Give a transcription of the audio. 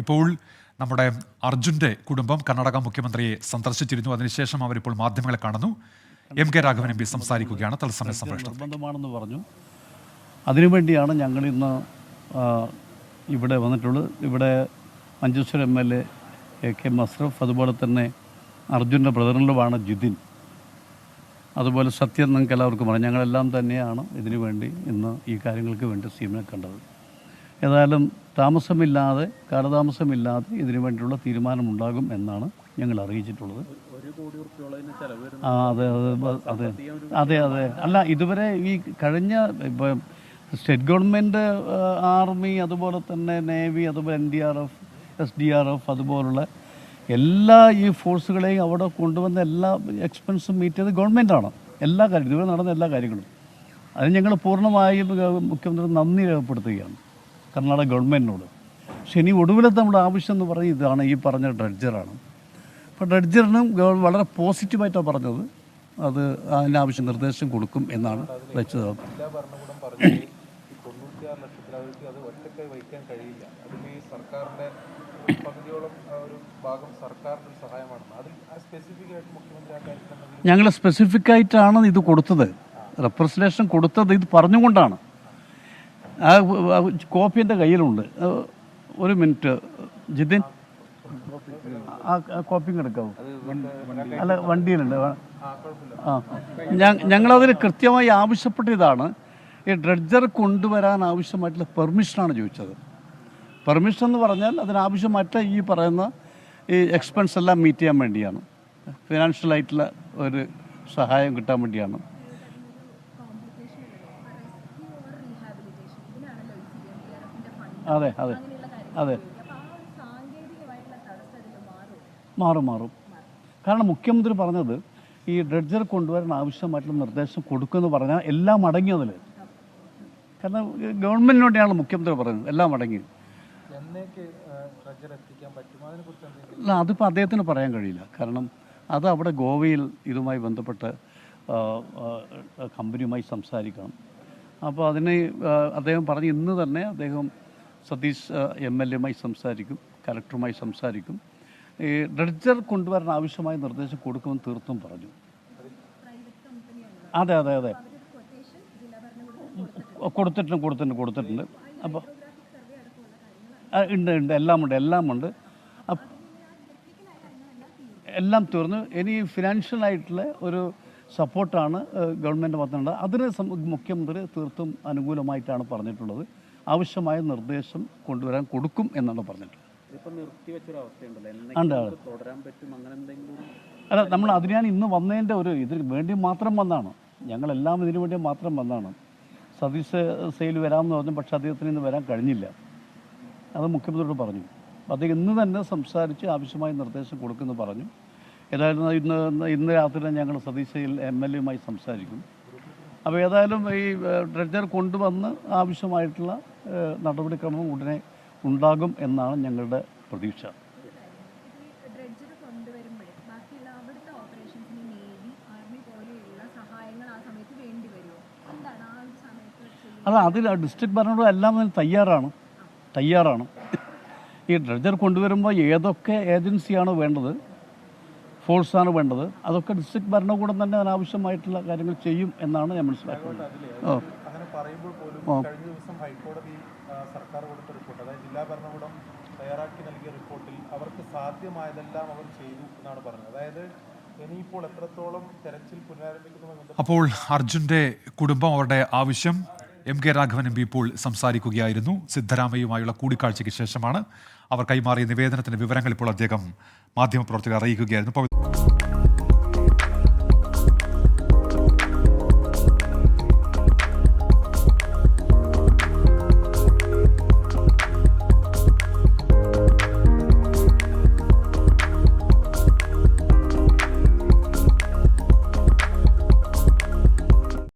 ഇപ്പോൾ നമ്മുടെ അർജുൻ്റെ കുടുംബം കർണാടക മുഖ്യമന്ത്രിയെ സന്ദർശിച്ചിരുന്നു. അതിനുശേഷം അവരിപ്പോൾ മാധ്യമങ്ങളെ കാണുന്നു. MK രാഘവൻ MP സംസാരിക്കുകയാണ്. തത്സമയ സംപ്രേഷണം നിർബന്ധമാണെന്ന് പറഞ്ഞു. അതിനുവേണ്ടിയാണ് ഞങ്ങൾ ഇന്ന് ഇവിടെ വന്നിട്ടുള്ളത്. ഇവിടെ മഞ്ചേശ്വരം MLA AK മസ്റഫ്, അതുപോലെ തന്നെ അർജുൻ്റെ ബ്രദറിലുമാണ് ജിതിൻ, അതുപോലെ സത്യം. നിങ്ങൾക്ക് എല്ലാവർക്കും പറയാം, ഞങ്ങളെല്ലാം തന്നെയാണ് ഇതിനു വേണ്ടി ഇന്ന് ഈ കാര്യങ്ങൾക്ക് വേണ്ടി സീമിനെ കണ്ടത്. ഏതായാലും താമസമില്ലാതെ, കാലതാമസമില്ലാതെ ഇതിനു വേണ്ടിയുള്ള തീരുമാനമുണ്ടാകും എന്നാണ് ഞങ്ങൾ അറിയിച്ചിട്ടുള്ളത്. അതെ അതെ അതെ അതെ അല്ല, ഇതുവരെ ഈ കഴിഞ്ഞ ഇപ്പം സ്റ്റേറ്റ് ഗവൺമെൻറ്, ആർമി, അതുപോലെ തന്നെ നേവി, അതുപോലെ NDRF, SDRF, അതുപോലുള്ള എല്ലാ ഈ ഫോഴ്സുകളെയും അവിടെ കൊണ്ടുവന്ന എല്ലാ എക്സ്പെൻസും മീറ്റ് ചെയ്ത് ഗവൺമെൻറ്റാണ് എല്ലാ കാര്യവും, ഇതുവരെ നടന്ന എല്ലാ കാര്യങ്ങളും. അതിന് ഞങ്ങൾ പൂർണ്ണമായും മുഖ്യമന്ത്രി നന്ദി രേഖപ്പെടുത്തുകയാണ് കർണാടക ഗവൺമെൻറ്റിനോട്. പക്ഷെ ഇനി ഒടുവിലത്തെ നമ്മുടെ ആവശ്യം എന്ന് പറയുന്നത് ഇതാണ്, ഈ പറഞ്ഞ ഡ്രഡ്ജറാണ്. അപ്പോൾ ഡ്രഡ്ജറിനും വളരെ പോസിറ്റീവായിട്ടാണ് പറഞ്ഞത്. അത് അതിൻ്റെ ആവശ്യം നിർദ്ദേശം കൊടുക്കും എന്നാണ് വെച്ചത്. ഞങ്ങൾ സ്പെസിഫിക്കായിട്ടാണ് ഇത് കൊടുത്തത്, റെപ്രസെൻറ്റേഷൻ കൊടുത്തത് ഇത് പറഞ്ഞുകൊണ്ടാണ്. ആ കോപ്പി എൻ്റെ കയ്യിലുണ്ട്. ഒരു മിനിറ്റ് ജിതിൻ, ആ കോപ്പിയും എടുക്കാവും. അല്ല, വണ്ടിയിലുണ്ട്. ഞങ്ങളതിൽ കൃത്യമായി ആവശ്യപ്പെട്ട ഇതാണ്, ഈ ഡ്രഡ്ജർ കൊണ്ടുവരാൻ ആവശ്യമായിട്ടുള്ള പെർമിഷനാണ് ചോദിച്ചത്. പെർമിഷൻ എന്ന് പറഞ്ഞാൽ അതിനാവശ്യമായിട്ട് ഈ പറയുന്ന ഈ എക്സ്പെൻസ് എല്ലാം മീറ്റ് ചെയ്യാൻ വേണ്ടിയാണ്, ഫിനാൻഷ്യലായിട്ടുള്ള ഒരു സഹായം കിട്ടാൻ വേണ്ടിയാണ്. അതെ അതെ അതെ മാറും. കാരണം മുഖ്യമന്ത്രി പറഞ്ഞത് ഈ ഡ്രഡ്ജർ കൊണ്ടുവരാൻ ആവശ്യമായിട്ടുള്ള നിർദ്ദേശം കൊടുക്കുമെന്ന് പറഞ്ഞാൽ എല്ലാം അടങ്ങി അതിൽ. കാരണം ഗവൺമെൻറ്റിനോടെയാണ് മുഖ്യമന്ത്രി പറയുന്നത് എല്ലാം അടങ്ങി. അല്ല, അതിപ്പോൾ അദ്ദേഹത്തിന് പറയാൻ കഴിയില്ല. കാരണം അത് അവിടെ ഗോവയിൽ ഇതുമായി ബന്ധപ്പെട്ട് കമ്പനിയുമായി സംസാരിക്കണം. അപ്പോൾ അതിന് അദ്ദേഹം പറഞ്ഞ് ഇന്ന് തന്നെ അദ്ദേഹം സതീഷ് MLA സംസാരിക്കും, കലക്ടറുമായി സംസാരിക്കും. ഈ ഡ്രഡ്ജർ കൊണ്ടുവരാൻ ആവശ്യമായ നിർദ്ദേശം കൊടുക്കുമെന്ന് തീർത്തും പറഞ്ഞു. അതെ അതെ അതെ കൊടുത്തിട്ടുണ്ട്. അപ്പോൾ ഉണ്ട് എല്ലാം ഉണ്ട്. എല്ലാം തീർന്നു. ഇനി ഫിനാൻഷ്യലായിട്ടുള്ള ഒരു സപ്പോർട്ടാണ് ഗവൺമെൻറ് വന്നിട്ടുണ്ട്. അതിന് മുഖ്യമന്ത്രി തീർത്തും അനുകൂലമായിട്ടാണ് പറഞ്ഞിട്ടുള്ളത്. ആവശ്യമായ നിർദ്ദേശം കൊണ്ടുവരാൻ കൊടുക്കും എന്നാണ് പറഞ്ഞിട്ടുള്ളത്. അല്ല, നമ്മൾ അതിനാണ് ഇന്ന് വന്നതിൻ്റെ ഇതിന് വേണ്ടി മാത്രം വന്നാണ്. ഞങ്ങളെല്ലാം ഇതിനു വേണ്ടി മാത്രം വന്നാണ്. സതീഷ് സെയിൽ വരാമെന്ന് പറഞ്ഞു, പക്ഷേ അദ്ദേഹത്തിന് ഇന്ന് വരാൻ കഴിഞ്ഞില്ല. അത് മുഖ്യമന്ത്രിയോട് പറഞ്ഞു. അദ്ദേഹം ഇന്ന് തന്നെ സംസാരിച്ച് ആവശ്യമായ നിർദ്ദേശം കൊടുക്കുമെന്ന് പറഞ്ഞു. ഏതായാലും ഇന്ന് രാത്രി ഞങ്ങൾ സതീഷ് MLA സംസാരിക്കും. അപ്പോൾ ഏതായാലും ഈ ഡ്രഡ്ജർ കൊണ്ടുവന്ന് ആവശ്യമായിട്ടുള്ള നടപടിക്രമം ഉടനെ ഉണ്ടാകും എന്നാണ് ഞങ്ങളുടെ പ്രതീക്ഷ. അതിൽ ഡിസ്ട്രിക്ട് ഭരണകൂടം എല്ലാം തയ്യാറാണ്. ഈ ഡ്രഡ്ജർ കൊണ്ടുവരുമ്പോൾ ഏതൊക്കെ ഏജൻസിയാണ് വേണ്ടത്, ഫോഴ്സാണ് വേണ്ടത്, അതൊക്കെ ഡിസ്ട്രിക്ട് ഭരണകൂടം തന്നെ അതിനാവശ്യമായിട്ടുള്ള കാര്യങ്ങൾ ചെയ്യും എന്നാണ് ഞാൻ മനസ്സിലാക്കുന്നത്. അങ്ങനെ പറയുമ്പോൾ പോലും കഴിഞ്ഞ ദിവസം ഹൈക്കോടതി സർക്കാർ കൊടുത്ത റിപ്പോർട്ട്, അതായത് ജില്ലാ ഭരണകൂടം തയ്യാറാക്കി നൽകിയ റിപ്പോർട്ടിൽ അവർക്ക് സാധ്യമായതെല്ലാം അവർ ചെയ്തു എന്നാണ് പറഞ്ഞത്. അതായത് ഇനിയിപ്പോൾ എത്രത്തോളം തെരച്ചിൽ പുനരാരംഭിക്കുന്നു. അപ്പോൾ അർജുൻ്റെ കുടുംബം, അവരുടെ ആവശ്യം MK രാഘവൻ MP ഇപ്പോൾ സംസാരിക്കുകയായിരുന്നു. സിദ്ധരാമയ്യയുമായുള്ള കൂടിക്കാഴ്ചയ്ക്ക് ശേഷമാണ് അവർ കൈമാറിയ നിവേദനത്തിന്റെ വിവരങ്ങൾ ഇപ്പോൾ അദ്ദേഹം മാധ്യമപ്രവർത്തകരെ അറിയിക്കുകയായിരുന്നു.